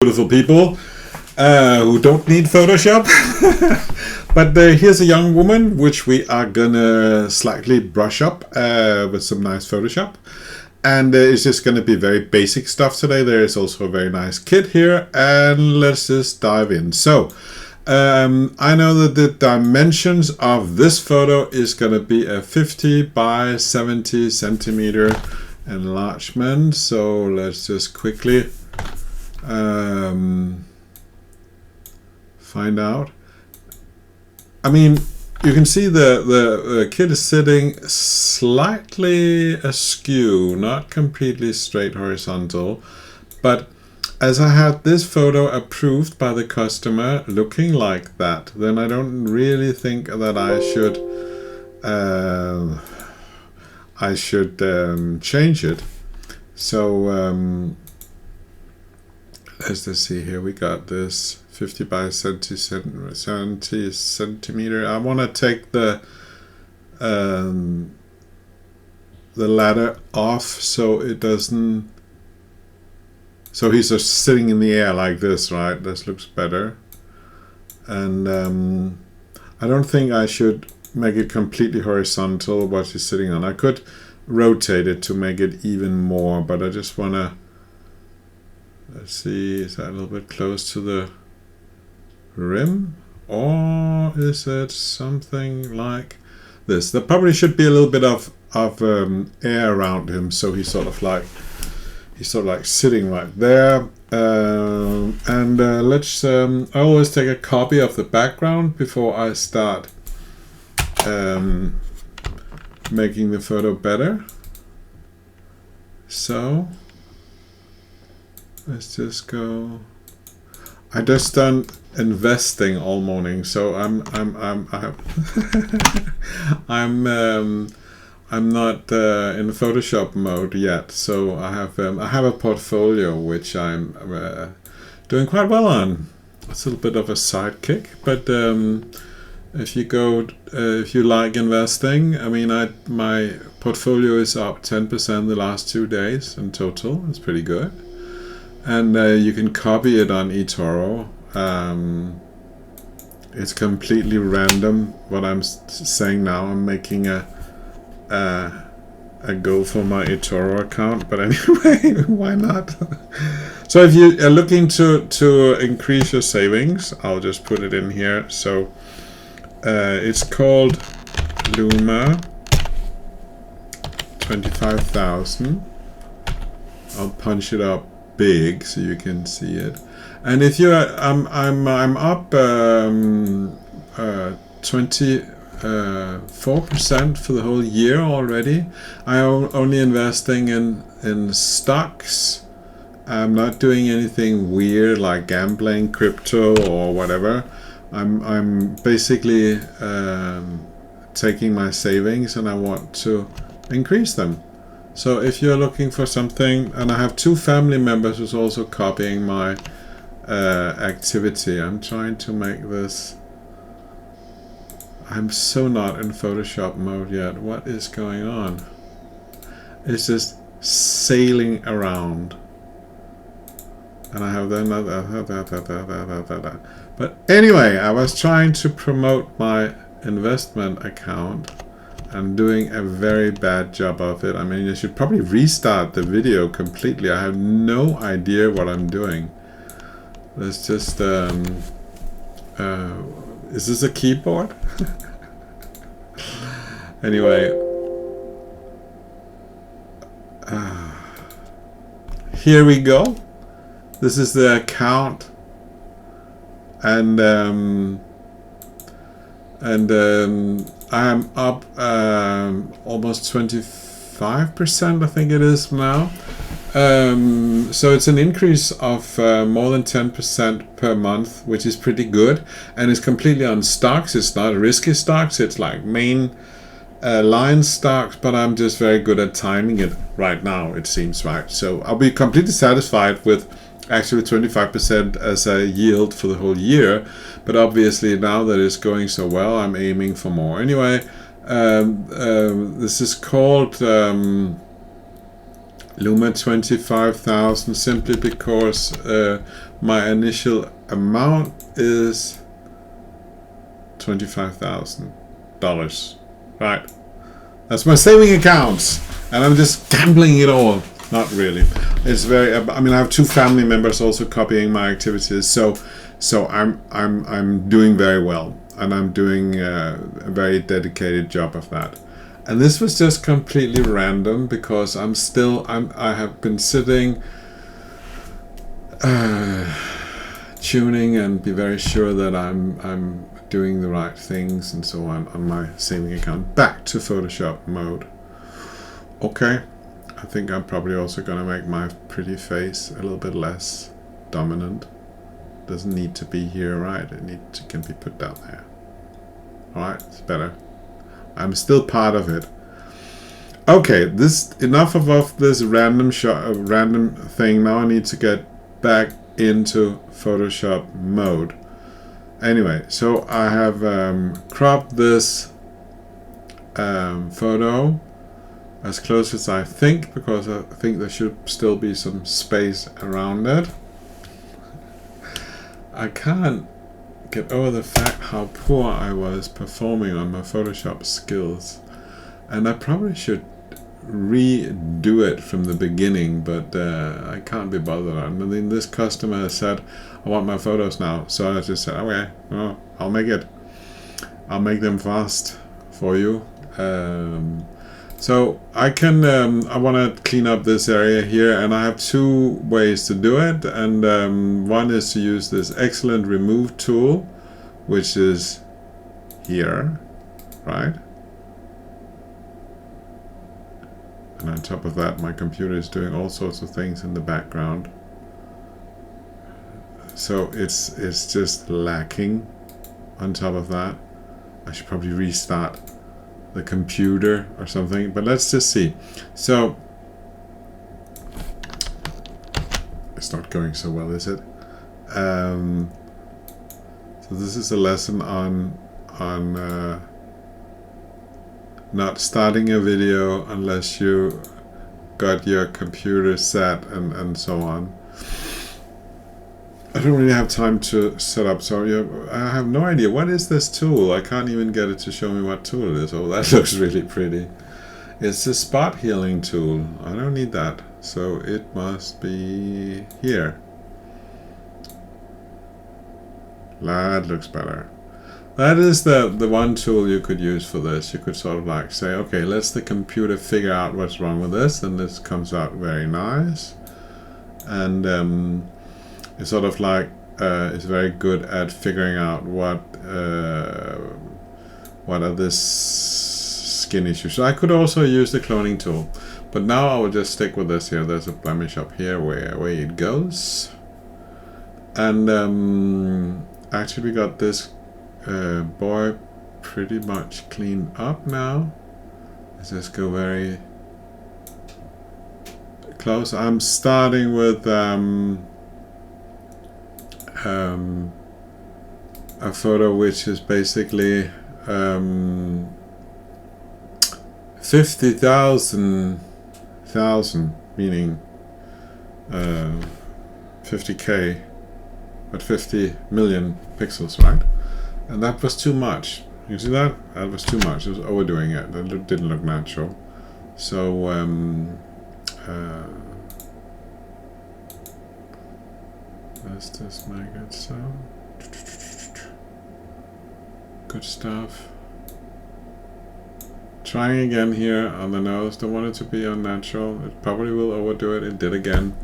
Beautiful people who don't need Photoshop. But here's a young woman which we are gonna slightly brush up with some nice Photoshop, and it's just gonna be very basic stuff today. There is also a very nice kid here, and let's just dive in. So I know that the dimensions of this photo is gonna be a 50 by 70 centimeter enlargement. So let's just quickly find out. I mean, you can see the kid is sitting slightly askew, not completely straight horizontal, but as I had this photo approved by the customer looking like that, then I don't really think that I should change it. So let's just see here. We got this 50 by 70 centimeter. I want to take the ladder off so it doesn't. So he's just sitting in the air like this, right? This looks better. And I don't think I should make it completely horizontal what he's sitting on. I could rotate it to make it even more, but I just want to. Let's see, is that a little bit close to the rim? Or is it something like this? There probably should be a little bit of air around him, so he's sort of like sitting right there. Let's I always take a copy of the background before I start making the photo better. So let's just go. I just done investing all morning, so I'm not in Photoshop mode yet. So I have a portfolio which I'm doing quite well on. It's a little bit of a sidekick, but if you like investing, I mean, my portfolio is up 10% the last 2 days in total. It's pretty good. And you can copy it on eToro. It's completely random what I'm saying now. I'm making a goal for my eToro account, but anyway, why not? So if you are looking to increase your savings, I'll just put it in here. So it's called Luma 25,000. I'll punch it up big so you can see it. And if you're I'm up 24% for the whole year already. I'm only investing in stocks. I'm not doing anything weird like gambling, crypto, or whatever. I'm basically taking my savings and I want to increase them. So if you're looking for something, and I have 2 family members who's also copying my activity. I'm trying to make this. I'm so not in Photoshop mode yet. What is going on? It's just sailing around. And I have but anyway, I was trying to promote my investment account. I'm doing a very bad job of it. I mean, you should probably restart the video completely. I have no idea what I'm doing. Let's just is this a keyboard? Anyway, here we go. This is the account, and I'm up almost 25%, I think it is now. So it's an increase of more than 10% per month, which is pretty good, and it's completely on stocks. It's not risky stocks. It's like main line stocks, but I'm just very good at timing it right now, it seems, right? So I'll be completely satisfied with actually 25% as a yield for the whole year, but obviously now that it's going so well, I'm aiming for more. Anyway, this is called Luma 25,000 simply because my initial amount is $25,000. Right? That's my saving accounts, and I'm just gambling it all. Not really. It's very. I mean, I have 2 family members also copying my activities, so I'm doing very well, and I'm doing a very dedicated job of that. And this was just completely random because I have been sitting, tuning and be very sure that I'm doing the right things and so on my saving account. Back to Photoshop mode. Okay, I think I'm probably also gonna make my pretty face a little bit less dominant. Doesn't need to be here, right? Can be put down there. Alright, it's better. I'm still part of it. Okay, enough of this random thing. Now I need to get back into Photoshop mode. Anyway, so I have cropped this photo as close as I think, because I think there should still be some space around it. I can't get over the fact how poor I was performing on my Photoshop skills, and I probably should redo it from the beginning, but I can't be bothered. I mean, this customer said, I want my photos now, so I just said, okay, well, I'll make them fast for you. So I can I want to clean up this area here, and I have 2 ways to do it, and one is to use this excellent remove tool, which is here, right? And on top of that, my computer is doing all sorts of things in the background. So it's just lacking on top of that. I should probably restart the computer or something, but let's just see. So it's not going so well, is it? So this is a lesson on not starting a video unless you got your computer set and so on. I don't really have time to set up, so I have no idea. What is this tool? I can't even get it to show me what tool it is. Oh, that looks really pretty. It's a spot healing tool. I don't need that, so it must be here. That looks better. That is the one tool you could use for this. You could sort of like say, okay, let's the computer figure out what's wrong with this, and this comes out very nice. And it's sort of like it's very good at figuring out what are this skin issues. So I could also use the cloning tool, but now I will just stick with this here. There's a blemish up here where it goes, and actually we got this boy pretty much cleaned up now. Let's just go very close. I'm starting with a photo which is basically 50,000 meaning 50K, but 50 million pixels, right? And that was too much. You see that? That was too much. It was overdoing it. That didn't look natural. So let's just make it so. Good stuff. Trying again here on the nose. Don't want it to be unnatural. It probably will overdo it. It did again.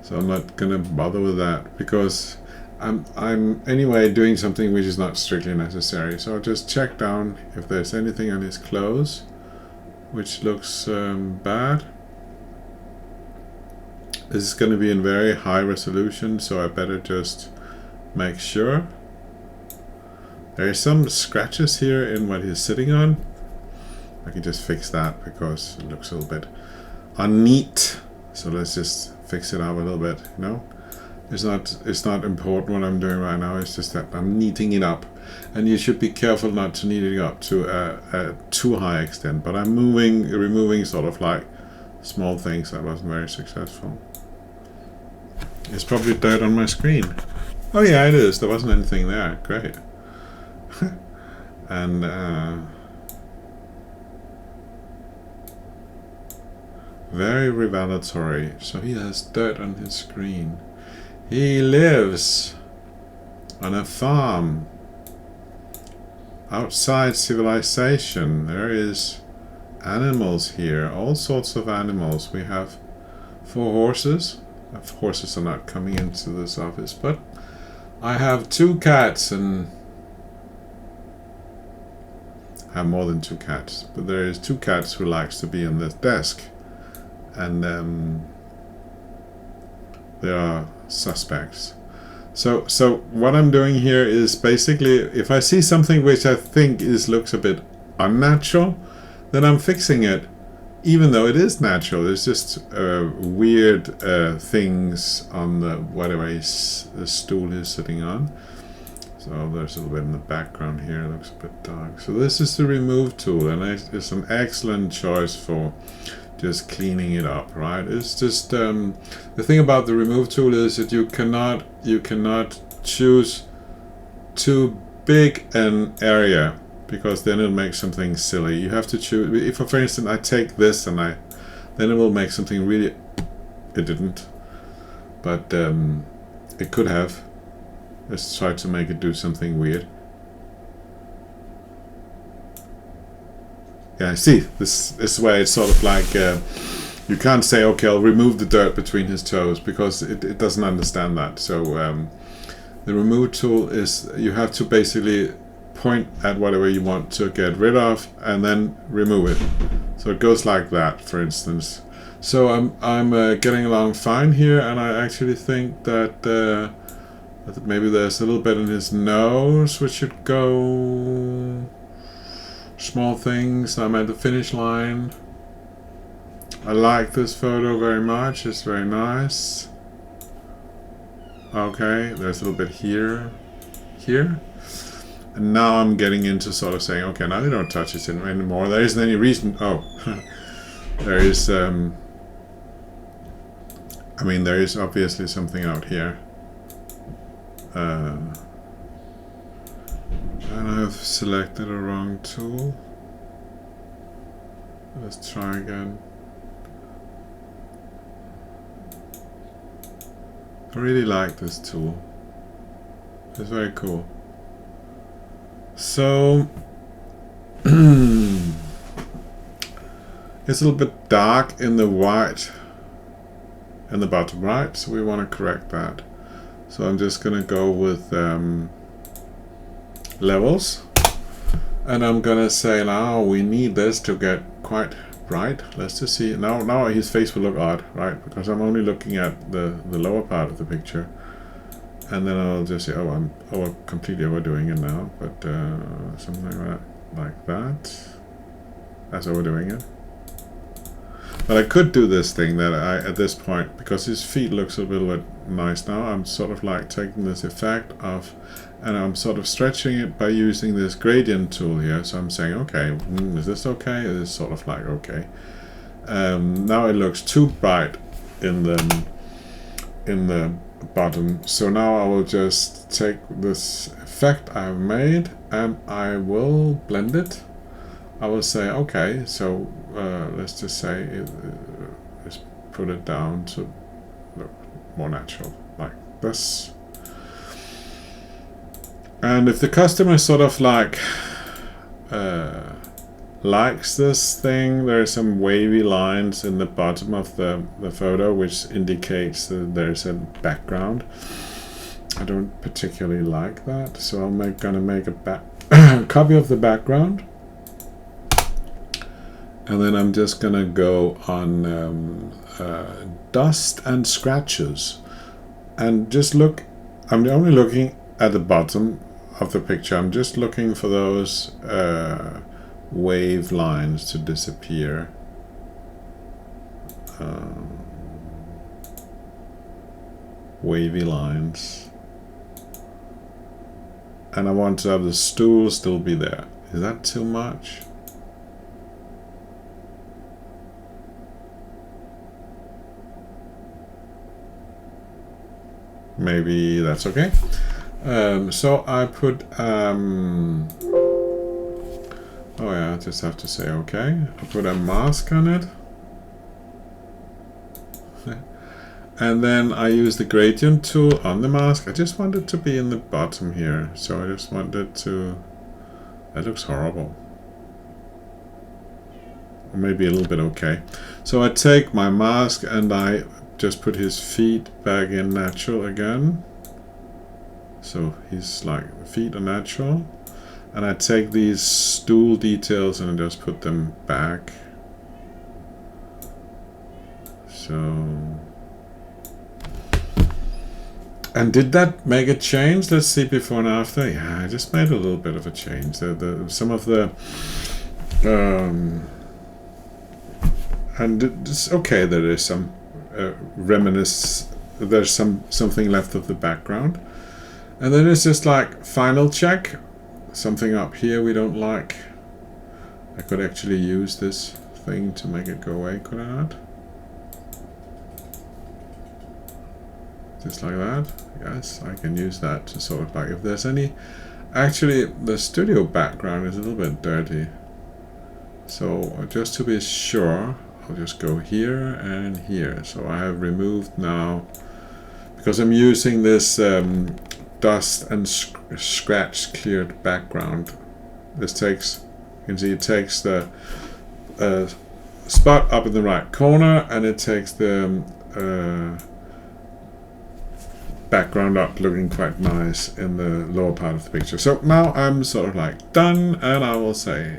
So I'm not gonna bother with that because I'm anyway doing something which is not strictly necessary. So I'll just check down if there's anything on his clothes which looks bad. This is going to be in very high resolution, so I better just make sure. There are some scratches here in what he's sitting on. I can just fix that because it looks a little bit unneat. So let's just fix it up a little bit, you know. It's not important what I'm doing right now. It's just that I'm neating it up, and you should be careful not to neat it up to a too high extent. But I'm removing sort of like small things that wasn't very successful. It's probably dirt on my screen. Oh yeah, it is. There wasn't anything there. Great. And very revelatory. So he has dirt on his screen. He lives on a farm outside civilization. There is animals here, all sorts of animals. We have 4 horses. Horses are not coming into this office, but I have 2 cats, and I have more than 2 cats, but there is 2 cats who likes to be on this desk, and they are suspects. So what I'm doing here is basically, if I see something which I think looks a bit unnatural, then I'm fixing it, even though it is natural. It's just weird things on the whatever the stool is sitting on. So there's a little bit in the background here. It looks a bit dark. So this is the remove tool, and it's an excellent choice for just cleaning it up, right? It's just the thing about the remove tool is that you cannot choose too big an area, because then it'll make something silly. You have to choose. If, for instance, I take this and then it will make something really. It didn't, but it could have. Let's try to make it do something weird. Yeah, see, this is where it's sort of like you can't say, okay, I'll remove the dirt between his toes, because it doesn't understand that. So the remove tool is, you have to basically point at whatever you want to get rid of and then remove it. So it goes like that, for instance. So I'm getting along fine here, and I actually think that maybe there's a little bit in his nose which should go. Small things. I'm at the finish line. I like this photo very much. It's very nice. Okay, there's a little bit here. And now I'm getting into sort of saying, okay, now you don't touch it anymore. There isn't any reason. Oh, there is. I mean, there is obviously something out here. And I've selected a wrong tool. Let's try again. I really like this tool. It's very cool. So it's a little bit dark in the white in the bottom right, so we want to correct that. So I'm just gonna go with levels, and I'm gonna say now we need this to get quite bright. Let's just see. Now his face will look odd, right? Because I'm only looking at the lower part of the picture, and then I'll just say, oh, I'm completely overdoing it now, but something like that. That's overdoing it. But I could do this thing that at this point, because his feet looks a little bit nice now, I'm sort of like taking this effect of, and I'm sort of stretching it by using this gradient tool here. So I'm saying, okay, is this okay? It is sort of like okay. Now it looks too bright in the bottom. So now I will just take this effect I've made and I will blend it. I will say, okay, so let's just say, let's put it down to look more natural, like this. And if the customer sort of like likes this thing, there are some wavy lines in the bottom of the photo which indicates that there's a background. I don't particularly like that, so I'm gonna make a copy of the background. And then I'm just gonna go on dust and scratches, and just look. I'm only looking at the bottom of the picture. I'm just looking for those wave lines to disappear. Wavy lines, and I want to have the stool still be there. Is that too much? maybe that's okay. So I put oh yeah, I just have to say okay. I put a mask on it. And then I use the gradient tool on the mask. I just want it to be in the bottom here. So I just want it to... That looks horrible. Or maybe a little bit okay. So I take my mask and I just put his feet back in natural again. So he's like, feet are natural. And I take these stool details and I just put them back. So... And did that make a change? Let's see before and after. Yeah, I just made a little bit of a change. Some of the... and it's okay, there is some there's something left of the background. And then it's just like final check. Something up here we don't like. I could actually use this thing to make it go away, could I not? Just like that. Yes, I can use that to sort of like, if there's any... Actually, the studio background is a little bit dirty. So just to be sure, I'll just go here and here. So I have removed now, because I'm using this dust and scratch cleared background. This takes, you can see it takes the spot up in the right corner, and it takes the background up looking quite nice in the lower part of the picture. So now I'm sort of like done, and I will say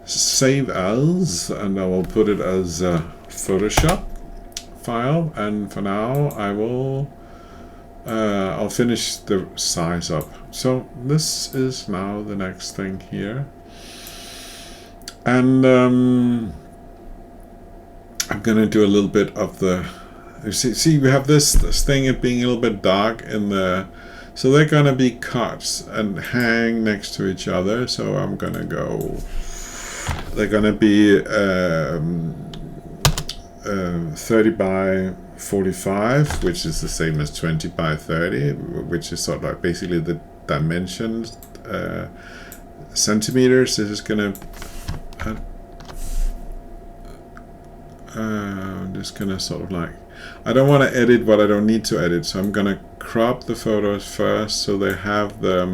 save as, and I will put it as a Photoshop file, and for now I will I'll finish the size up. So this is now the next thing here, and I'm gonna do a little bit of the, you see we have this thing of being a little bit dark in the, so they're gonna be cuts and hang next to each other. So I'm gonna go, they're gonna be 30 by 45, which is the same as 20 by 30, which is sort of like basically the dimensions, centimeters. This is gonna I'm just gonna sort of like, I don't want to edit what I don't need to edit, so I'm gonna crop the photos first so they have the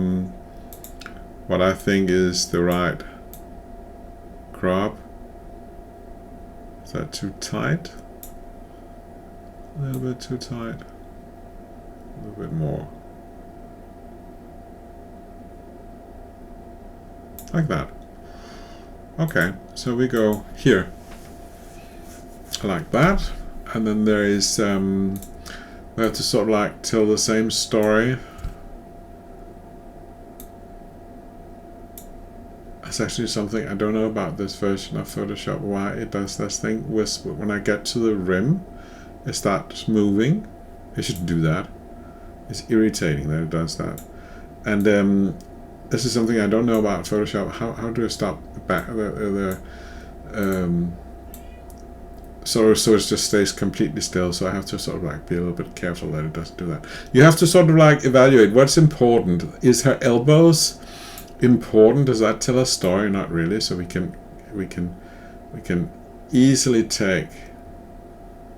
what I think is the right crop. Is that too tight? A little bit too tight. A little bit more. Like that. Okay, so we go here. Like that. And then there is, we have to sort of like tell the same story. It's actually something I don't know about this version of Photoshop, why it does this thing with, when I get to the rim, it starts moving. It shouldn't do that. It's irritating that it does that. And this is something I don't know about Photoshop. How do I stop the back, so it just stays completely still, so I have to sort of like be a little bit careful that it doesn't do that. You have to sort of like evaluate what's important. Is her elbows important? Does that tell a story? Not really. So we can easily take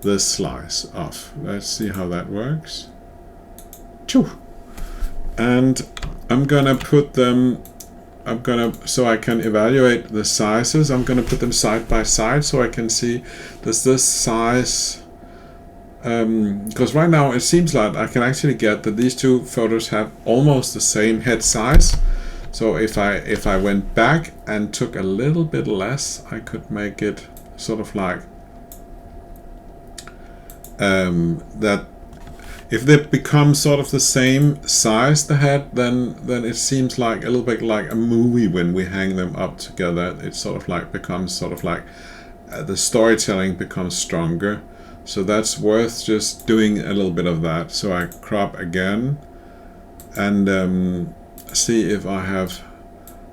this slice off. Let's see how that works. Choo. And I'm gonna put them, so I can evaluate the sizes, I'm gonna put them side by side so I can see, does this size, because right now it seems like I can actually get that these two photos have almost the same head size. So if I went back and took a little bit less, I could make it sort of like that. If they become sort of the same size, the head, then it seems like a little bit like a movie when we hang them up together. It sort of like becomes sort of like the storytelling becomes stronger. So that's worth just doing a little bit of that. So I crop again and see if I have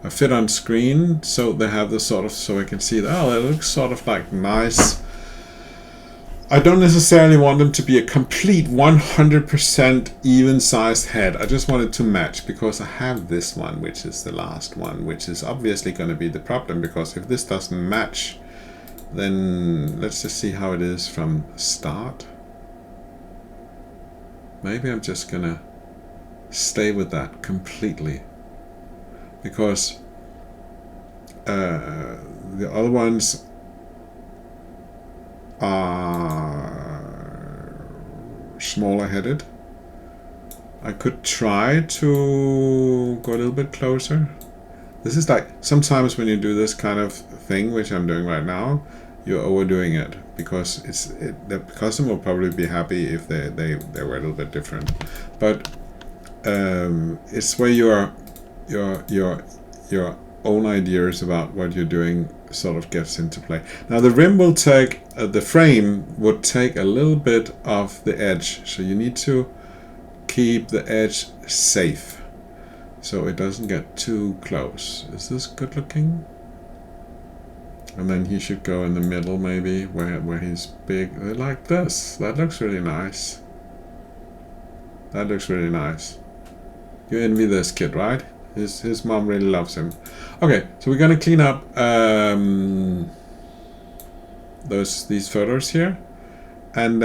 a fit on screen. So they have the sort of, so I can see that, oh, it looks sort of like nice. I don't necessarily want them to be a complete 100% even sized head. I just want it to match, because I have this one, which is the last one, which is obviously going to be the problem, because if this doesn't match, then let's just see how it is from start. Maybe I'm just going to stay with that completely, because the other ones are smaller headed. I could try to go a little bit closer. This is like, sometimes when you do this kind of thing, which I'm doing right now, you're overdoing it, because the customer will probably be happy if they were a little bit different. But it's where your own ideas about what you're doing sort of gets into play. Now the rim will take, the frame would take a little bit of the edge, so you need to keep the edge safe so it doesn't get too close. Is this good looking? And then he should go in the middle, maybe where he's big, like this. That looks really nice. That looks really nice. You envy this kid, right? His mom really loves him. Okay, so we're gonna clean up these photos here, and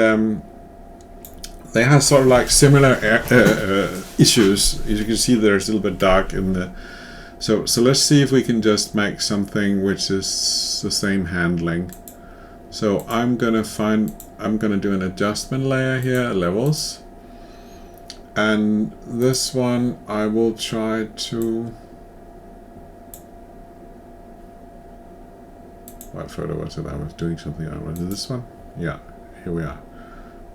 they have sort of like similar issues. As you can see, there's a little bit dark in the. So let's see if we can just make something which is the same handling. So I'm gonna do an adjustment layer here, levels. And this one I will try to. What photo was it? I was doing something. Was it this one? Yeah, here we are.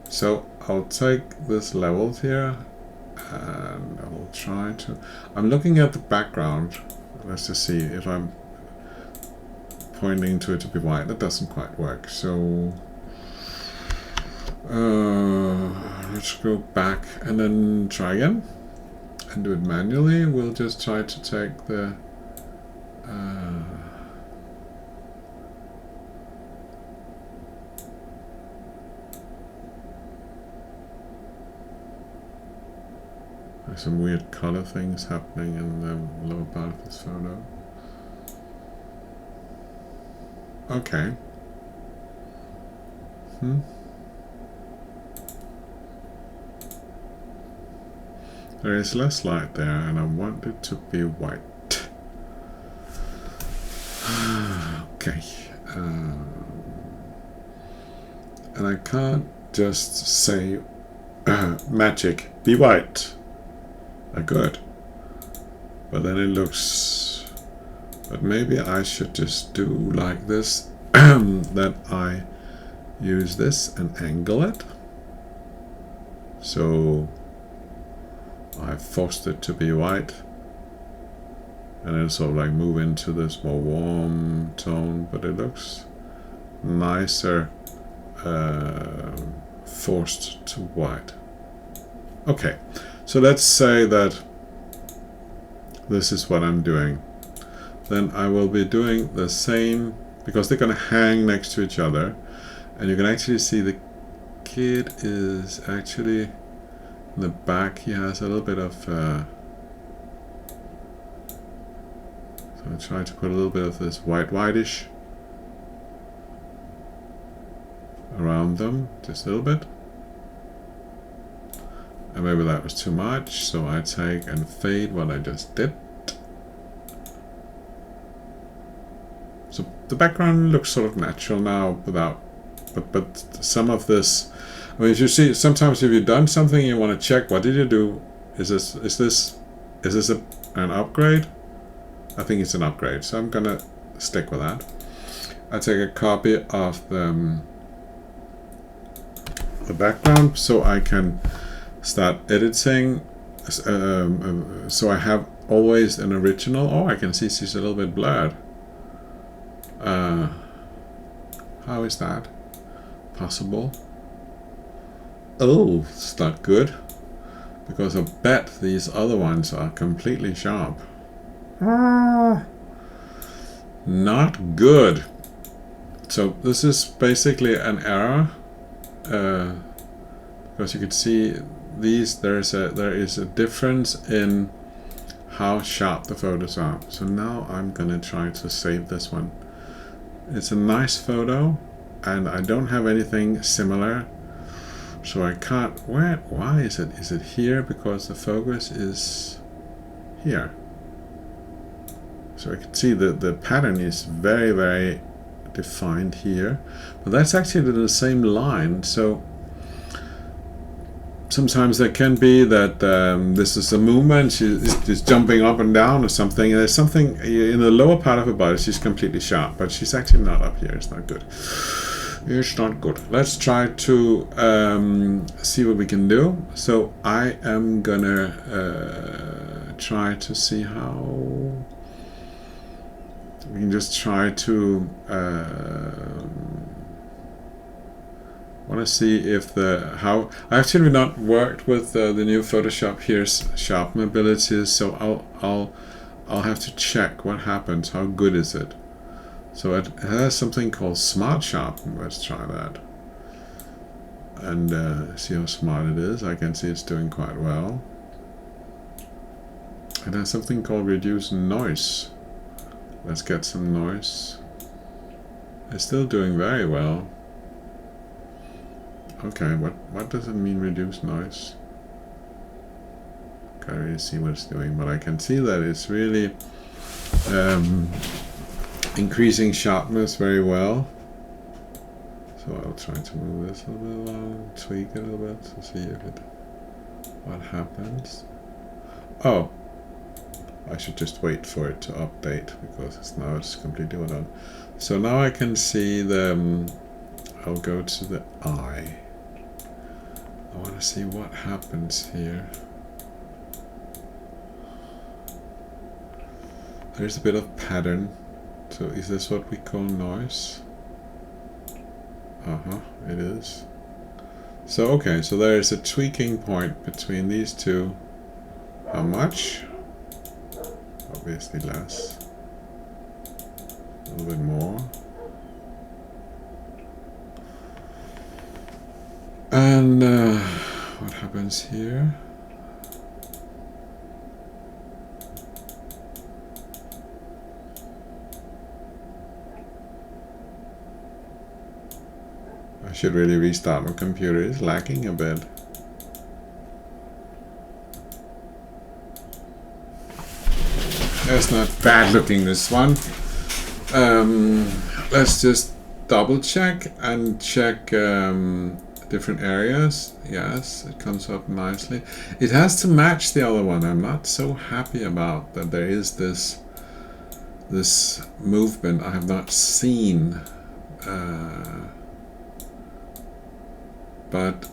So I'll take this level here, and I will try to. I'm looking at the background. Let's just see if I'm pointing to it to be white. That doesn't quite work. So. Let's go back and then try again and do it manually. We'll just try to take the there's some weird color things happening in the lower part of this photo. Okay. There is less light there, and I want it to be white. Okay. And I can't just say, magic, be white. I could. But then it looks... But maybe I should just do like this, that I use this and angle it. So... I forced it to be white, and then sort of like move into this more warm tone, but it looks nicer forced to white. Okay, so let's say that this is what I'm doing. Then I will be doing the same, because they're going to hang next to each other, and you can actually see the kid is actually in the back. He has a little bit of so I try to put a little bit of this whitish around them, just a little bit, and maybe that was too much, so I take and fade what I just did. So the background looks sort of natural now without, but some of this, I mean, as you see, sometimes if you've done something, you want to check, what did you do? Is this an upgrade? I think it's an upgrade, so I'm gonna stick with that. I take a copy of the background so I can start editing. So I have always an original. Oh, I can see she's a little bit blurred. How is that possible? Oh, it's not good, because I bet these other ones are completely sharp. Not good. So this is basically an error because you could see these. There is a difference in how sharp the photos are. So now I'm gonna try to save this one. It's a nice photo, and I don't have anything similar, so I can't. Why is it? Is it here? Because the focus is here. So I can see that the pattern is very, very defined here, but that's actually the same line. So sometimes there can be that this is a movement, she's jumping up and down or something, and there's something in the lower part of her body, she's completely sharp, but she's actually not up here. It's not good. It's not good. Let's try to see what we can do. So I am gonna try to see how we can just try to want to see if how I actually not worked with the new Photoshop here's sharpen abilities, so I'll have to check what happens. How good is it? So it has something called Smart Sharpen. Let's try that and see how smart it is. I can see it's doing quite well. It has something called Reduce Noise. Let's get some noise. It's still doing very well. Okay, what does it mean, reduce noise? Can't really see what it's doing, but I can see that it's really increasing sharpness very well. So I'll try to move this a little bit along, tweak it a little bit to see if what happens. Oh, I should just wait for it to update because it's completely done. So now I can see I'll go to the eye. I want to see what happens here. There's a bit of pattern. So is this what we call noise? It is. So okay, so there is a tweaking point between these two. How much? Obviously less. A little bit more. And what happens here? I should really restart my computer. It's lacking a bit. That's not bad looking, this one. Let's just double check and check different areas. Yes, it comes up nicely. It has to match the other one. I'm not so happy about that there is this movement I have not seen. But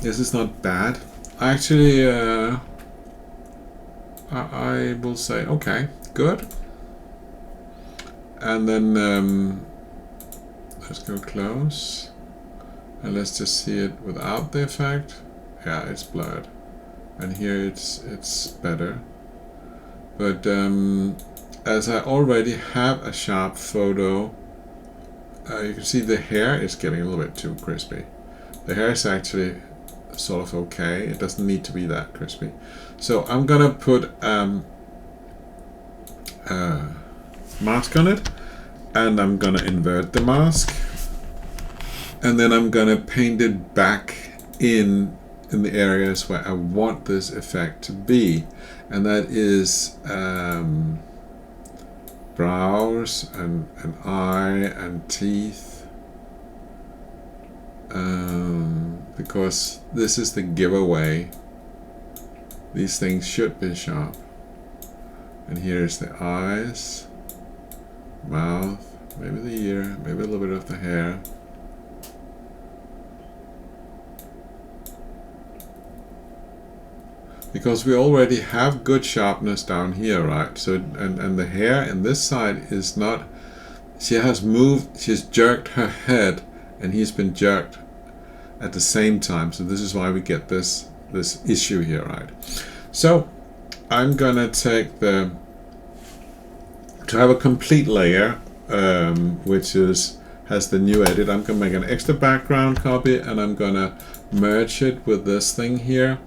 this is not bad. Actually, I will say, okay, good. And then let's go close. And let's just see it without the effect. Yeah, it's blurred. And here it's better. But as I already have a sharp photo, you can see the hair is getting a little bit too crispy. The hair is actually sort of okay. It doesn't need to be that crispy. So I'm gonna put mask on it, and I'm gonna invert the mask, and then I'm gonna paint it back in the areas where I want this effect to be, and that is brows and an eye and teeth, because this is the giveaway. These things should be sharp. And here's the eyes, mouth, maybe the ear, maybe a little bit of the hair. Because we already have good sharpness down here, right? So and the hair in this side is not, she has moved, she's jerked her head, and he's been jerked at the same time. So this is why we get this issue here, right? So I'm gonna take to have a complete layer, which has has the new edit. I'm gonna make an extra background copy, and I'm gonna merge it with this thing here,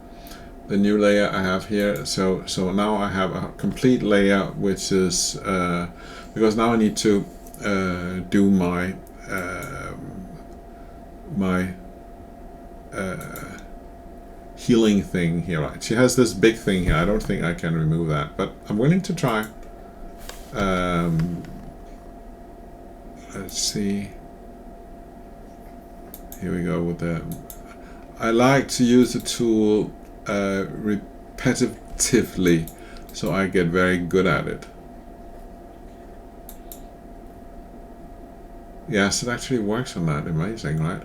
the new layer I have here. So now I have a complete layer, which is because now I need to do my healing thing here. Right, she has this big thing here. I don't think I can remove that, but I'm willing to try. Let's see. Here we go with the. I like to use the tool repetitively, so I get very good at it. Yes, it actually works on that. Amazing, right?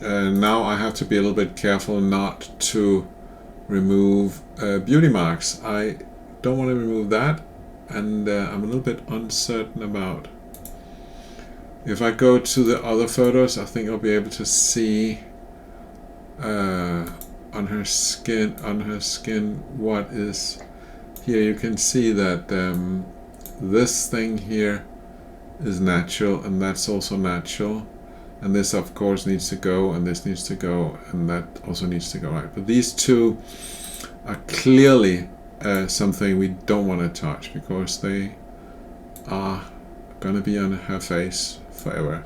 Now I have to be a little bit careful not to remove beauty marks. I don't want to remove that, and I'm a little bit uncertain about. If I go to the other photos, I think I'll be able to see on her skin what is here. You can see that this thing here is natural, and that's also natural, and this of course needs to go, and this needs to go, and that also needs to go, right? But these two are clearly something we don't want to touch, because they are going to be on her face forever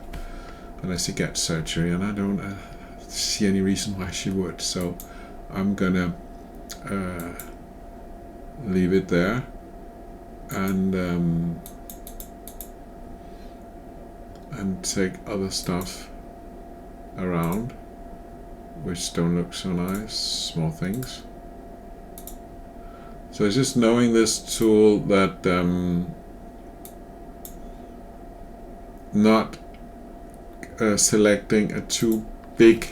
unless she gets surgery, and I don't see any reason why she would. So I'm gonna leave it there, and take other stuff around which don't look so nice, small things. So it's just knowing this tool that not selecting a too big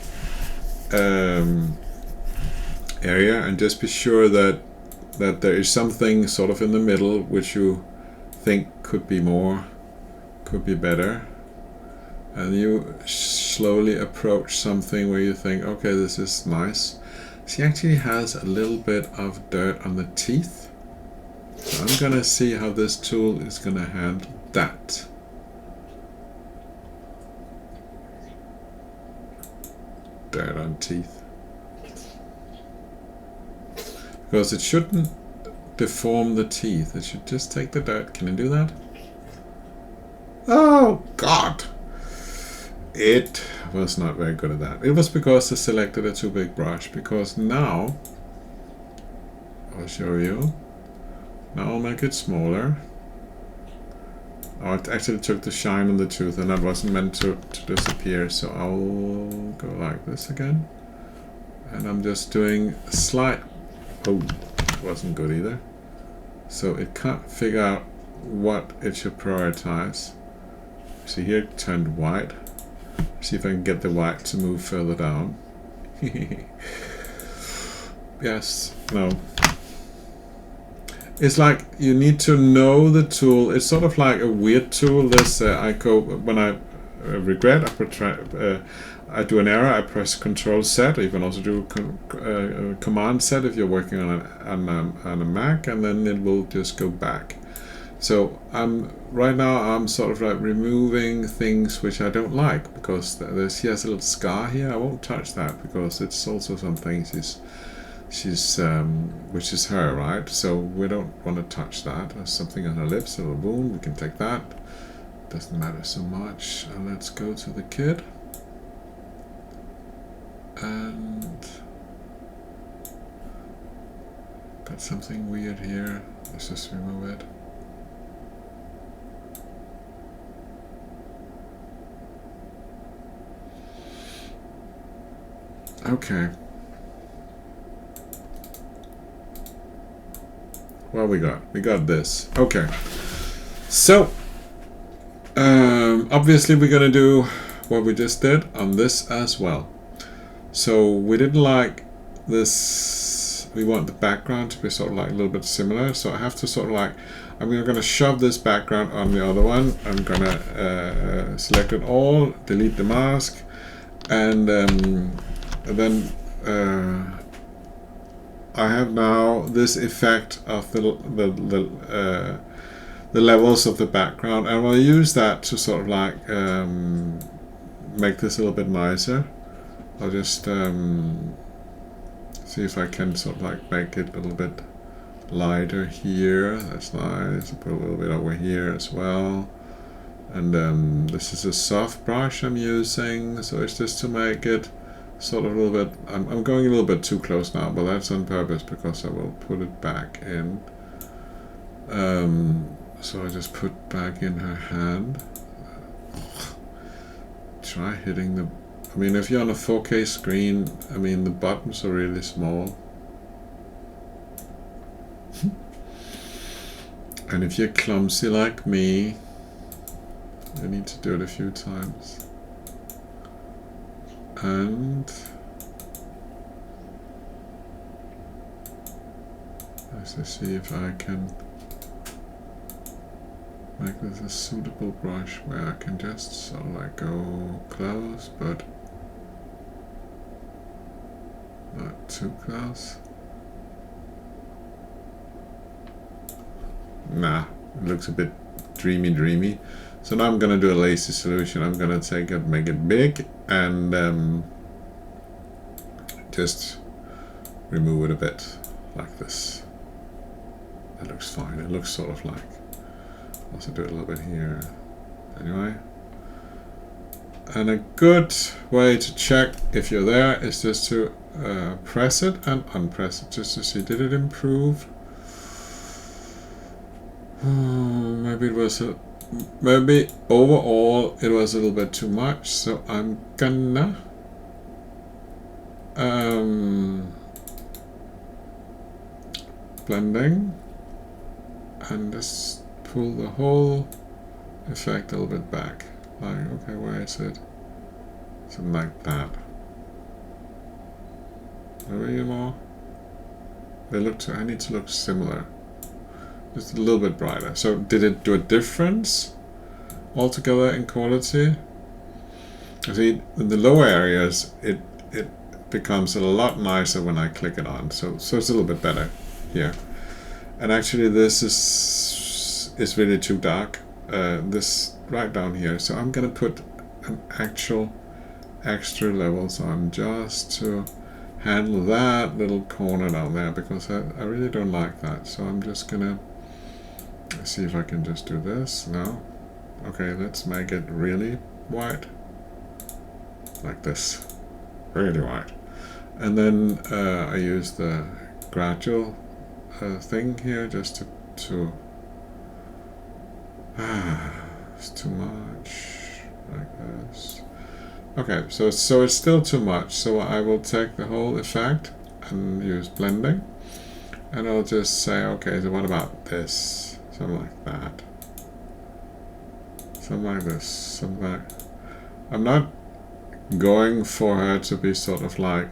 area, and just be sure that there is something sort of in the middle which you think could be more, could be better, and you slowly approach something where you think, okay, this is nice. She actually has a little bit of dirt on the teeth, so I'm gonna see how this tool is gonna handle that. Dirt on teeth, because it shouldn't deform the teeth, it should just take the dirt. Can I do that? Oh god, it was not very good at that. It was because I selected a too big brush, because now I'll show you. Now I'll make it smaller. Oh, it actually took the shine on the tooth, and that wasn't meant to disappear, so I'll go like this again. And I'm just doing a slight... Oh, it wasn't good either. So it can't figure out what it should prioritize. See here, it turned white. See if I can get the white to move further down. Yes, no. It's like you need to know the tool. It's sort of like a weird tool. This when I regret, I do an error, I press Control Z. You can also do Command Z if you're working on a Mac, and then it will just go back. So right now I'm sort of like removing things which I don't like, because she has a little scar here. I won't touch that, because it's also something she's which is her, right? So we don't want to touch that. There's something on her lips, a little wound, we can take that. Doesn't matter so much. And let's go to the kid. And got something weird here. Let's just remove it. Okay. What we got? We got this. Okay. So, obviously we're going to do what we just did on this as well. So we didn't like this. We want the background to be sort of like a little bit similar. So I have to sort of like, I'm going to shove this background on the other one. I'm going to select it all, delete the mask, and then I have now this effect of the the levels of the background, and we'll use that to sort of like make this a little bit nicer. I'll just see if I can sort of like make it a little bit lighter here. That's nice. Put a little bit over here as well. And this is a soft brush I'm using, so it's just to make it sort of a little bit, I'm going a little bit too close now, but that's on purpose because I will put it back in. So I just put back in her hand. Try hitting the, I mean, if you're on a 4K screen, I mean, the buttons are really small. And if you're clumsy like me, you need to do it a few times. And let's just see if I can make this a suitable brush where I can just sort of like go close, but not too close. Nah, it looks a bit dreamy. So now I'm gonna do a lazy solution. I'm gonna take it, make it big, and just remove it a bit like this. That looks fine. It looks sort of like, also do it a little bit here. Anyway, and a good way to check if you're there is just to press it and unpress it, just to see, did it improve? Maybe it was maybe overall it was a little bit too much, so I'm gonna blending and just pull the whole effect a little bit back, like, okay, where is it? Something like that. Maybe more. I need to look similar. Just a little bit brighter. So did it do a difference altogether in quality? You see, in the lower areas, it becomes a lot nicer when I click it on. So it's a little bit better here. And actually, this is really too dark. This right down here. So I'm gonna put an actual extra levels on just to handle that little corner down there, because I really don't like that. So I'm just gonna see if I can just do this. No. Okay, let's make it really white. Like this. Really white. And then I use the gradual thing here just to it's too much. Like this. Okay, so it's still too much. So I will take the whole effect and use blending. And I'll just say, okay, so what about this? Something like that. Something like this. Something like... I'm not going for her to be sort of like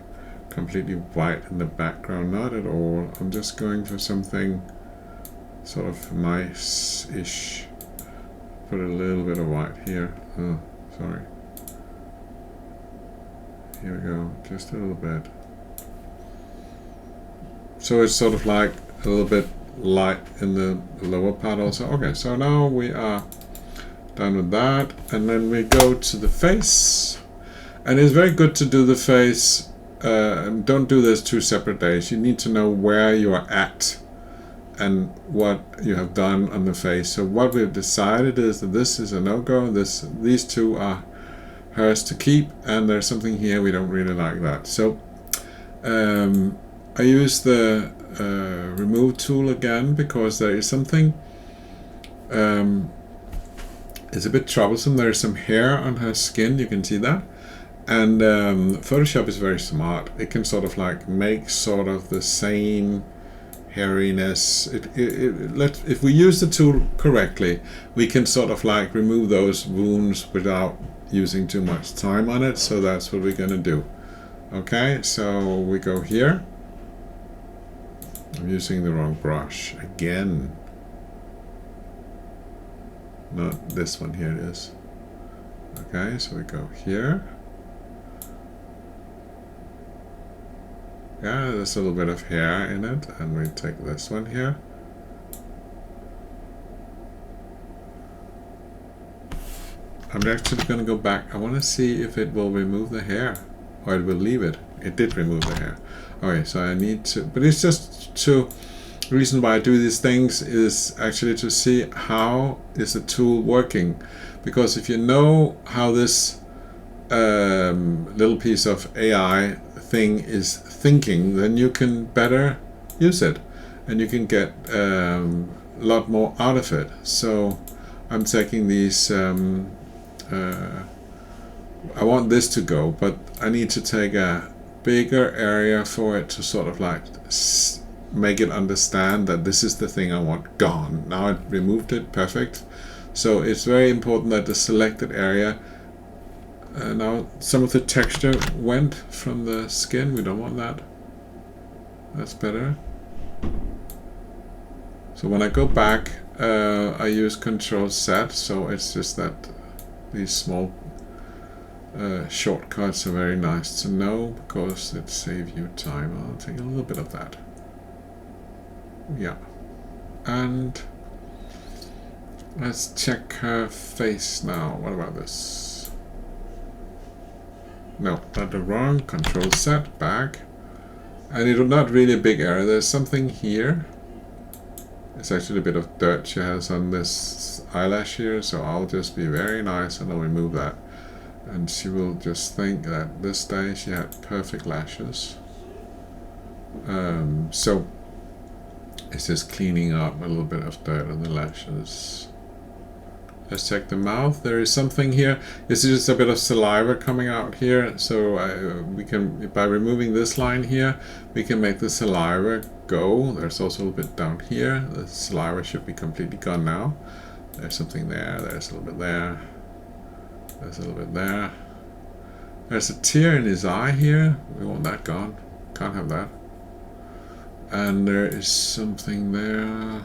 completely white in the background. Not at all. I'm just going for something sort of nice-ish. Put a little bit of white here. Oh, sorry. Here we go. Just a little bit. So it's sort of like a little bit light in the lower part also. Okay, so now we are done with that, and then we go to the face, and it's very good to do the face. Don't do this 2 separate days. You need to know where you are at and what you have done on the face. So what we've decided is that this is a no-go. These 2 are hers to keep, and there's something here we don't really like that. So I use the remove tool again, because there is something it's a bit troublesome. There's some hair on her skin, you can see that, and Photoshop is very smart. It can sort of like make sort of the same hairiness. If we use the tool correctly, we can sort of like remove those wounds without using too much time on it. So that's what we're gonna do. Okay, so we go here. I'm using the wrong brush again. Not this one, here it is. Okay, so we go here. Yeah, there's a little bit of hair in it, and we take this one here. I'm actually going to go back. I want to see if it will remove the hair, or it will leave it. It did remove the hair. Okay, so I need to, but it's just to, the reason why I do these things is actually to see how is the tool working. Because if you know how this little piece of AI thing is thinking, then you can better use it, and you can get a lot more out of it. So I'm taking these, I want this to go, but I need to take a bigger area for it to sort of like make it understand that this is the thing I want gone. Now it removed it, perfect. So it's very important that the selected area, now some of the texture went from the skin, we don't want that. That's better. So when I go back, I use Control Z, so it's just that these small shortcuts are very nice to know because it saves you time. I'll take a little bit of that. Yeah. And let's check her face now. What about this? No, not the wrong. Control Z, back. And it's not really a big area. There's something here. It's actually a bit of dirt she has on this eyelash here, so I'll just be very nice and I'll remove that. And she will just think that this day she had perfect lashes. So it's just cleaning up a little bit of dirt on the lashes. Let's check the mouth. There is something here. This is just a bit of saliva coming out here. So we can, by removing this line here, we can make the saliva go. There's also a little bit down here. The saliva should be completely gone now. There's something there. There's a little bit there. There's a little bit there. There's a tear in his eye here. We want that gone. Can't have that. And there is something there.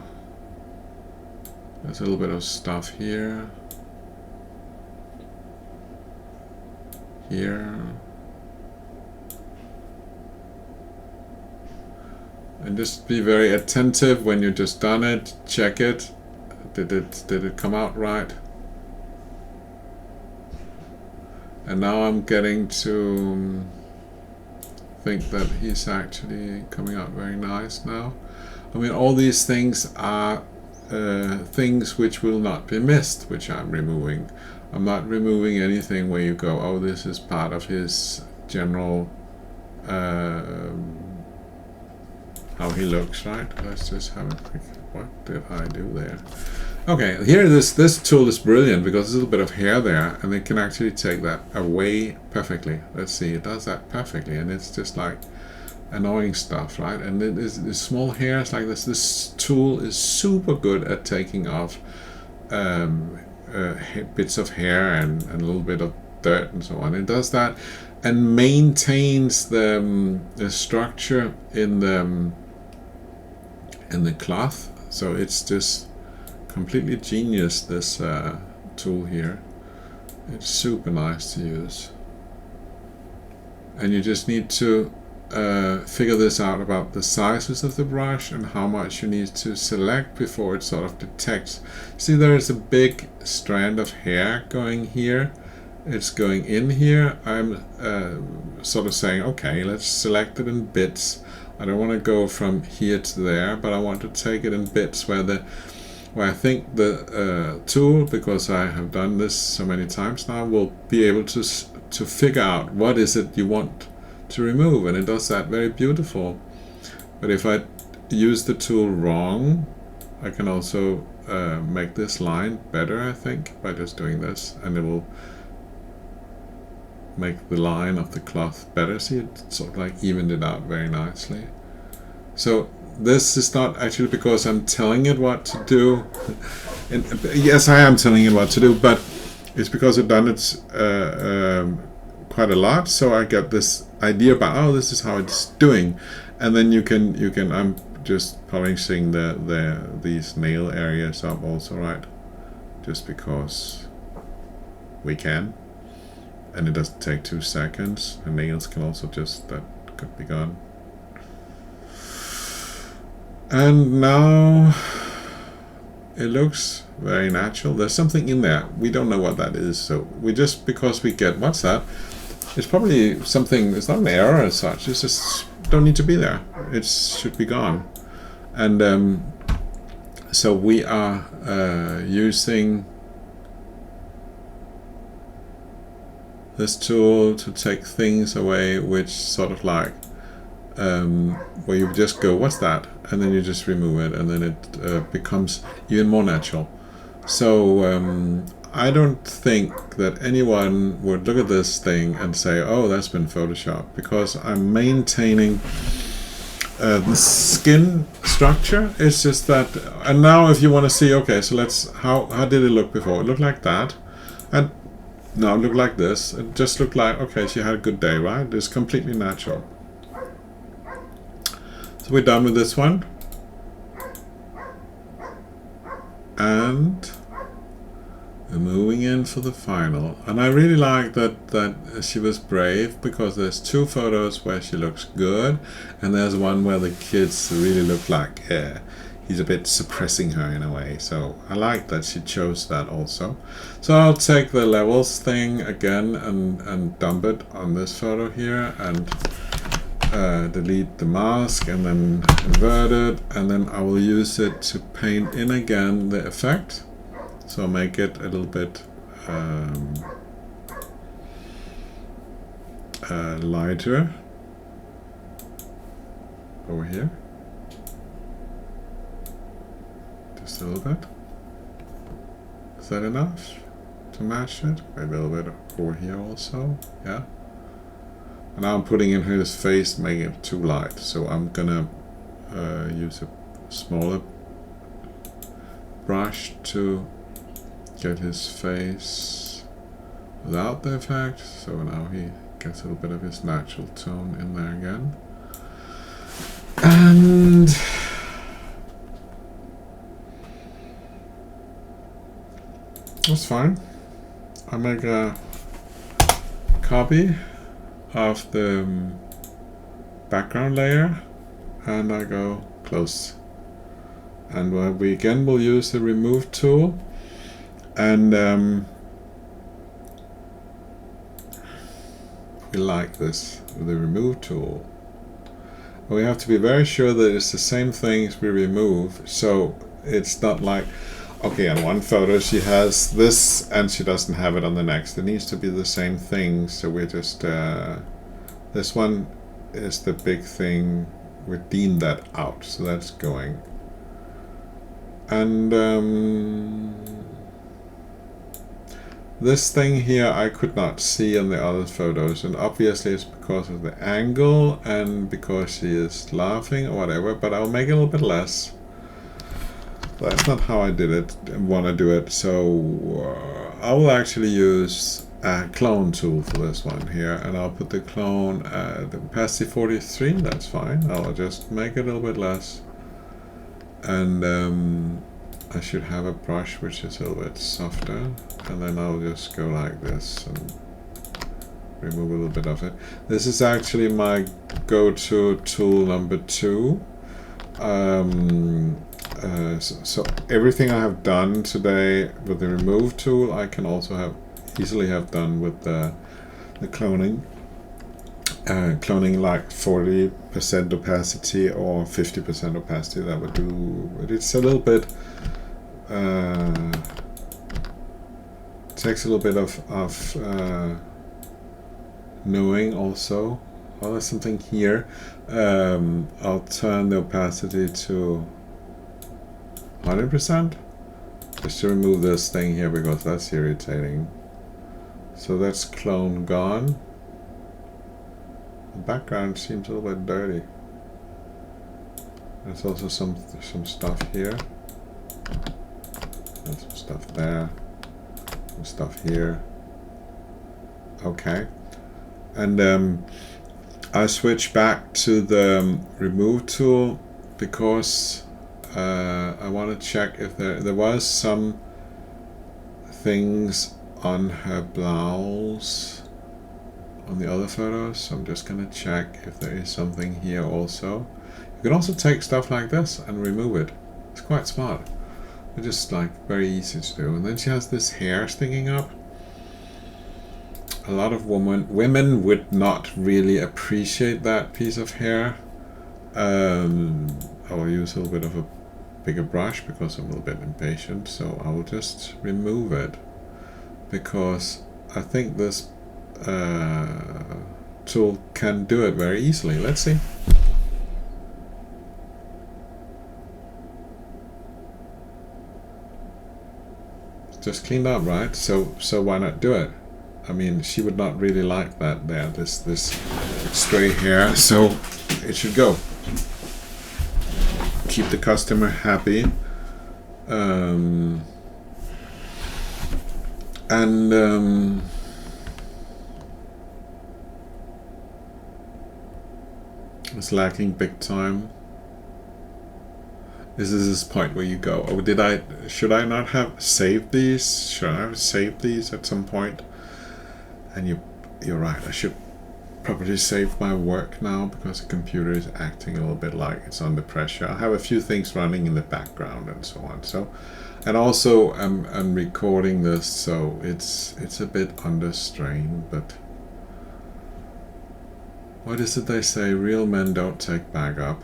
There's a little bit of stuff here. Here. And just be very attentive when you've just done it. Check it. Did it come out right? And now I'm getting to think that he's actually coming out very nice now. I mean, all these things are things which will not be missed, which I'm removing. I'm not removing anything where you go, oh, this is part of his general how he looks, right? Let's just have a quick, what did I do there? Okay, here this tool is brilliant because there's a little bit of hair there and it can actually take that away perfectly. Let's see, it does that perfectly, and it's just like annoying stuff, right? And it is the small hairs like this. This tool is super good at taking off bits of hair and a little bit of dirt and so on. It does that and maintains the structure in the cloth. So it's just completely genius, this tool here. It's super nice to use. And you just need to figure this out about the sizes of the brush and how much you need to select before it sort of detects. See, there is a big strand of hair going here. It's going in here. I'm sort of saying, okay, let's select it in bits. I don't want to go from here to there, but I want to take it in bits where I think the tool, because I have done this so many times now, will be able to figure out what is it you want to remove, and it does that very beautiful. But if I use the tool wrong, I can also make this line better, I think, by just doing this, and it will make the line of the cloth better. See, it sort of like evened it out very nicely. So this is not actually because I'm telling it what to do. And yes, I am telling it what to do, but it's because I've done it quite a lot, so I get this idea about, oh, this is how it's doing. And then you can I'm just polishing these nail areas up also, right? Just because we can, and it doesn't take 2 seconds. And nails can also just, that could be gone. And now it looks very natural. There's something in there. We don't know what that is. So we just, because we get, what's that? It's probably something, it's not an error as such. It's just, don't need to be there. It should be gone. And so we are using this tool to take things away which sort of like, where you just go, what's that? And then you just remove it, and then it becomes even more natural. So I don't think that anyone would look at this thing and say, oh, that's been photoshopped, because I'm maintaining the skin structure. It's just that, and now if you want to see, okay, so let's, how did it look before? It looked like that, and now it looked like this. It just looked like, okay, she had a good day, right? It's completely natural. So we're done with this one. And we're moving in for the final. And I really like that she was brave, because there's two photos where she looks good, and there's one where the kids really look like he's a bit suppressing her in a way. So I like that she chose that also. So I'll take the levels thing again and dump it on this photo here, and delete the mask, and then invert it, and then I will use it to paint in again the effect. So I'll make it a little bit lighter over here. Just a little bit. Is that enough to match it? Maybe a little bit over here also. Yeah. And now I'm putting in his face, making it too light. So I'm gonna use a smaller brush to get his face without the effect. So now he gets a little bit of his natural tone in there again. And that's fine. I make a copy of the background layer, and I go close. And we again will use the remove tool, and we like this with the remove tool. We have to be very sure that it's the same things we remove, so it's not like, okay, on one photo she has this and she doesn't have it on the next. It needs to be the same thing. So we're just, this one is the big thing. We deemed that out, so that's going. And this thing here I could not see on the other photos, and obviously it's because of the angle and because she is laughing or whatever, but I'll make it a little bit less. That's not how I did it and want to do it, so I will actually use a clone tool for this one here, and I'll put the clone at the opacity 43, that's fine. I'll just make it a little bit less, and I should have a brush which is a little bit softer, and then I'll just go like this and remove a little bit of it. This is actually my go-to tool number 2. So everything I have done today with the remove tool, I can also easily have done with the cloning. Cloning like 40% opacity or 50% opacity, that would do. It's a little bit. Takes a little bit of knowing also. Oh, there's something here. I'll turn the opacity to 100%, just to remove this thing here because that's irritating. So that's clone gone. The background seems a little bit dirty. There's also some stuff here. There's some stuff there. Some stuff here. Okay. And I switch back to the remove tool because I want to check if there was some things on her blouse on the other photos, so I'm just going to check if there is something here also. You can also take stuff like this and remove it. It's quite smart. It's just like very easy to do. And then she has this hair sticking up. A lot of women would not really appreciate that piece of hair. I will use a little bit of a bigger brush because I'm a little bit impatient, so I will just remove it, because I think this tool can do it very easily. Let's see. Just cleaned up, right? So why not do it? I mean, she would not really like that there, this stray hair, so it should go. Keep the customer happy. It's lacking big time. This is this point where you go, oh, should I not have saved these? Should I have saved these at some point? And you're right, I should probably save my work now, because the computer is acting a little bit like it's under pressure. I have a few things running in the background and so on. So, and also I'm recording this, so it's a bit under strain, but what is it they say? Real men don't take backup.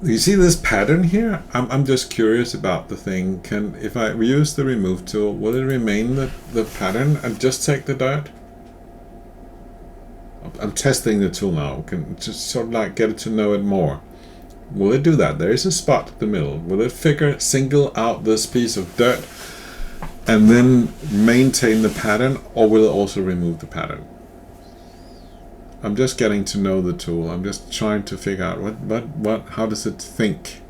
You see this pattern here? I'm just curious about the thing. If I use the remove tool, will it remain the pattern and just take the dirt? I'm testing the tool now. Can just sort of like get to know it more. Will it do that? There is a spot in the middle. Will it single out this piece of dirt and then maintain the pattern, or will it also remove the pattern? I'm just getting to know the tool. I'm just trying to figure out how does it think,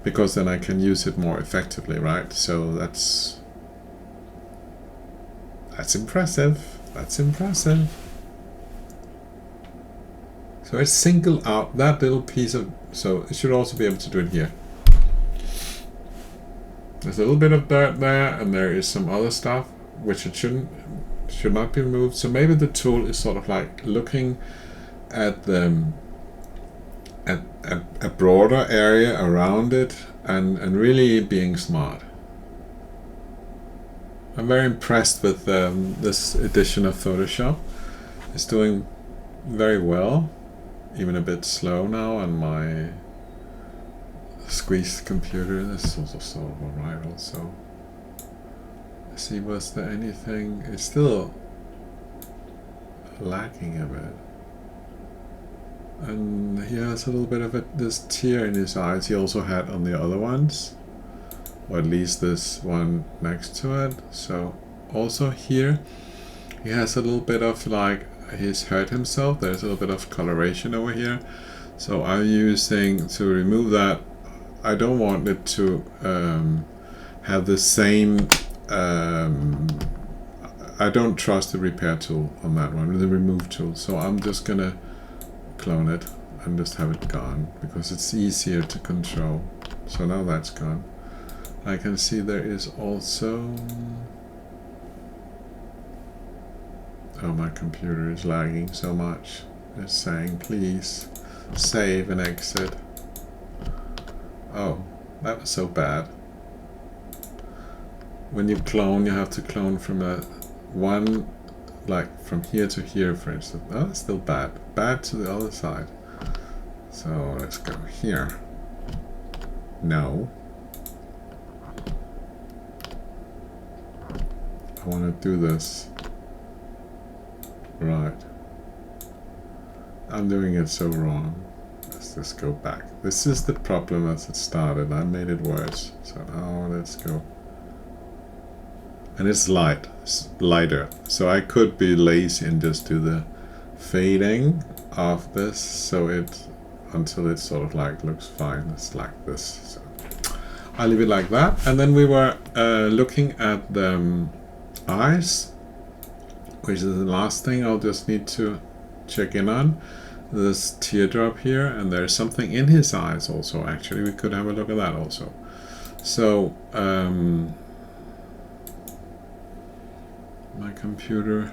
because then I can use it more effectively, right? So that's impressive. That's impressive. So it's singled out that little piece of, so it should also be able to do it here. There's a little bit of dirt there, and there is some other stuff which it should not be removed. So maybe the tool is sort of like looking at a broader area around it and really being smart. I'm very impressed with this edition of Photoshop. It's doing very well, even a bit slow now on my squeezed computer. This is also sort of alright also. See, was there anything? It's still lacking a bit, and he has a little bit of this tear in his eyes. He also had on the other ones, or at least this one next to it. So also here he has a little bit of like he's hurt himself. There's a little bit of coloration over here, so I'm using to remove that. I don't want it to have the same I don't trust the repair tool on that one, the remove tool, so I'm just gonna clone it and just have it gone, because it's easier to control. So now that's gone. I can see there is also, oh, my computer is lagging so much. It's saying please save and exit. Oh, that was so bad. When you clone, you have to clone from like from here to here, for instance. Oh, that's still bad. Bad to the other side. So let's go here. No. I want to do this. Right. I'm doing it so wrong. Let's just go back. This is the problem as it started. I made it worse. So now let's go. And it's lighter, so I could be lazy and just do the fading of this, so until it sort of like looks fine. It's like this, so I'll leave it like that. And then we were looking at the eyes, which is the last thing I'll just need to check in on. This teardrop here, and there's something in his eyes also. Actually, we could have a look at that also. So my computer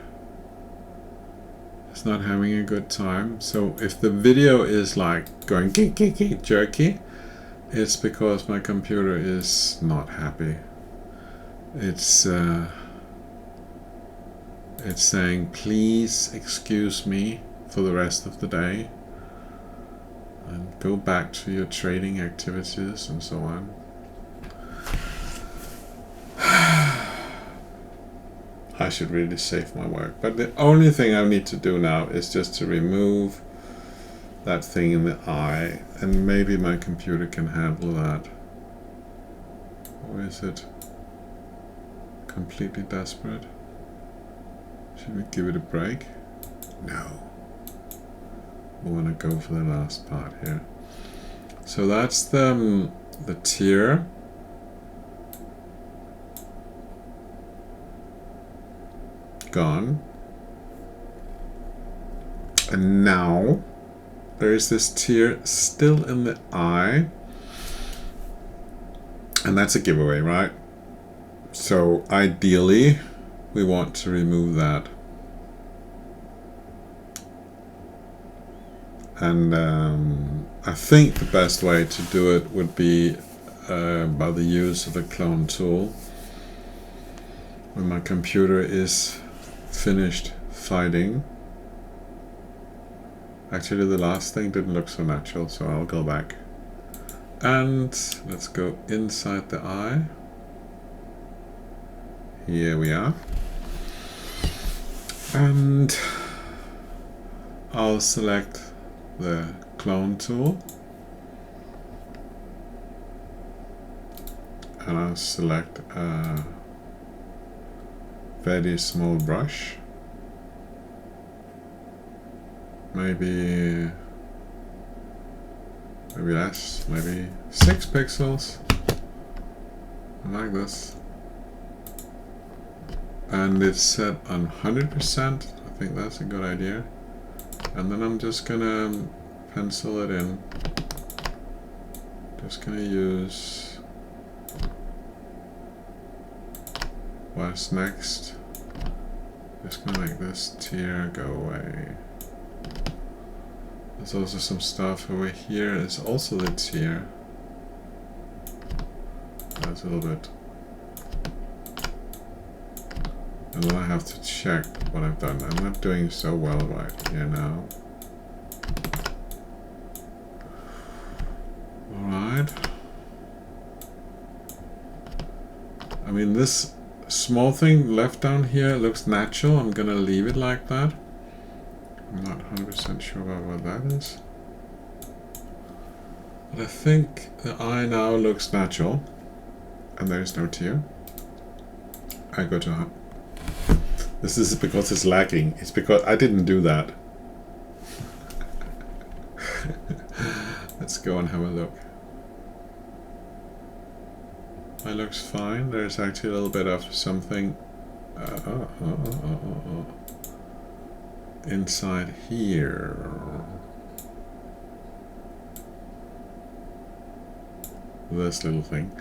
is not having a good time. So if the video is like going jerky, It's because my computer is not happy. It's saying, please excuse me for the rest of the day and go back to your trading activities and so on. I should really save my work, but the only thing I need to do now is just to remove that thing in the eye, and maybe my computer can handle that. Or is it completely desperate? Should we give it a break? No. We want to go for the last part here. So that's the tier. Gone. And now there is this tear still in the eye, and that's a giveaway, right? So ideally we want to remove that, and I think the best way to do it would be by the use of the clone tool. When my computer is finished fighting. Actually, the last thing didn't look so natural, so I'll go back. And let's go inside the eye. Here we are. And I'll select the clone tool. And I'll select a very small brush. Maybe less, maybe 6 pixels, like this. And it's set on 100%, I think that's a good idea. And then I'm just gonna pencil it in. Just gonna use what's next. Just gonna make this tear go away. There's also some stuff over here. It's also the tear. That's a little bit. And then I have to check what I've done. I'm not doing so well right here now. Alright. I mean, this small thing left down here looks natural. I'm gonna leave it like that. I'm not 100% sure about what that is. But I think the eye now looks natural. And there's no tear. I go to... This is because it's lacking. It's because I didn't do that. Let's go and have a look. That looks fine. There's actually a little bit of something inside here. This little thing.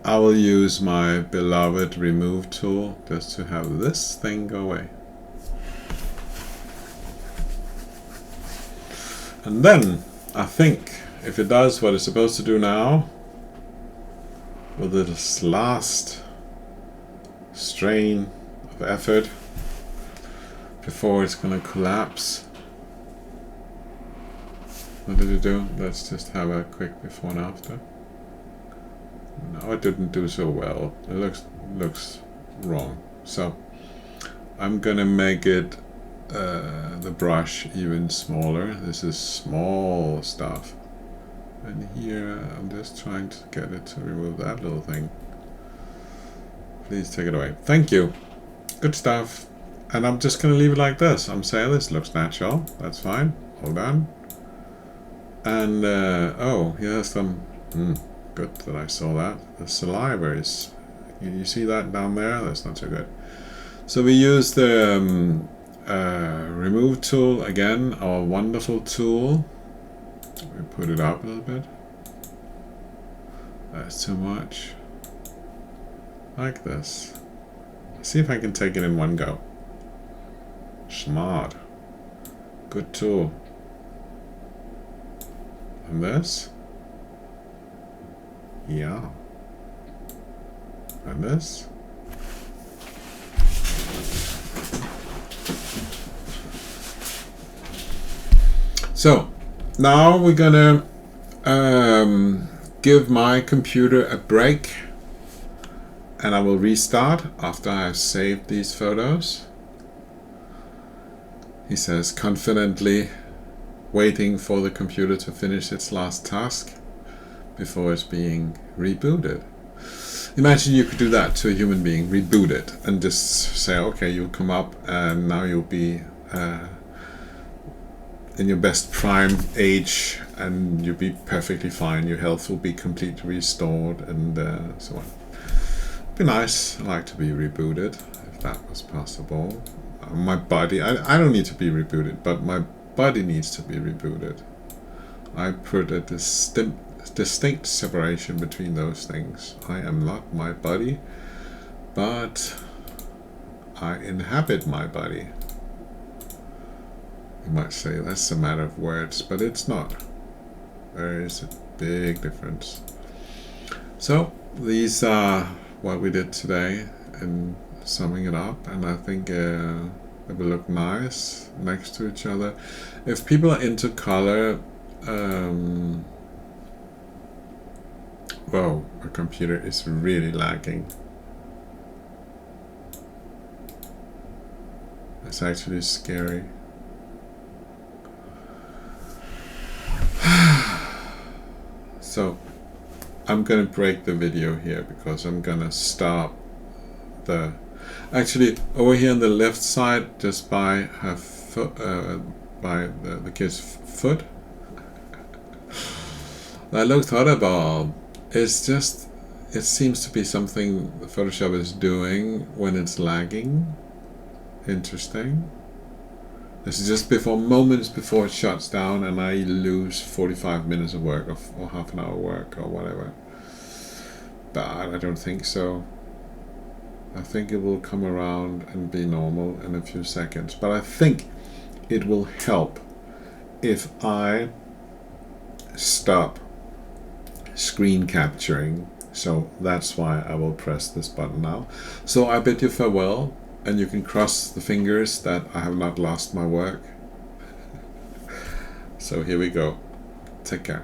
I will use my beloved remove tool just to have this thing go away. And then I think if it does what it's supposed to do now, with this last strain of effort before it's gonna collapse. What did it do? Let's just have a quick before and after. No, it didn't do so well. It looks wrong. So I'm gonna make it the brush even smaller. This is small stuff. And here I'm just trying to get it to remove that little thing. Please take it away. Thank you. Good stuff. And I'm just gonna leave it like this. I'm saying this looks natural. That's fine. Hold on. And oh, here's some. Good that I saw that. The saliva is. You see that down there? That's not so good. So we use the remove tool again, our wonderful tool. We put it up a little bit. That's too much. Like this. See if I can take it in one go. Smart. Good tool. And this. Yeah. And this. So now we're gonna give my computer a break, and I will restart after I have saved these photos. He says, confidently waiting for the computer to finish its last task before it's being rebooted. Imagine you could do that to a human being, reboot it, and just say, okay, you'll come up and now you'll be in your best prime age and you'll be perfectly fine. Your health will be completely restored and so on. It'd be nice. I'd like to be rebooted if that was possible. My body, I don't need to be rebooted, but my body needs to be rebooted. I put a distinct separation between those things. I am not my body, but I inhabit my body. You might say that's a matter of words, but it's not. There is a big difference. So these are what we did today in summing it up, and I think it will look nice next to each other. If people are into color, whoa, my computer is really lagging. It's actually scary. So I'm gonna break the video here because I'm gonna stop the, actually over here on the left side, just by her foot, by the kid's foot. That looks horrible. It's just, it seems to be something Photoshop is doing when it's lagging. Interesting. This is just before, moments before it shuts down, and I lose 45 minutes of work or half an hour work or whatever. But I don't think so. I think it will come around and be normal in a few seconds. But I think it will help if I stop screen capturing. So that's why I will press this button now. So I bid you farewell, and you can cross the fingers that I have not lost my work. So here we go. Take care.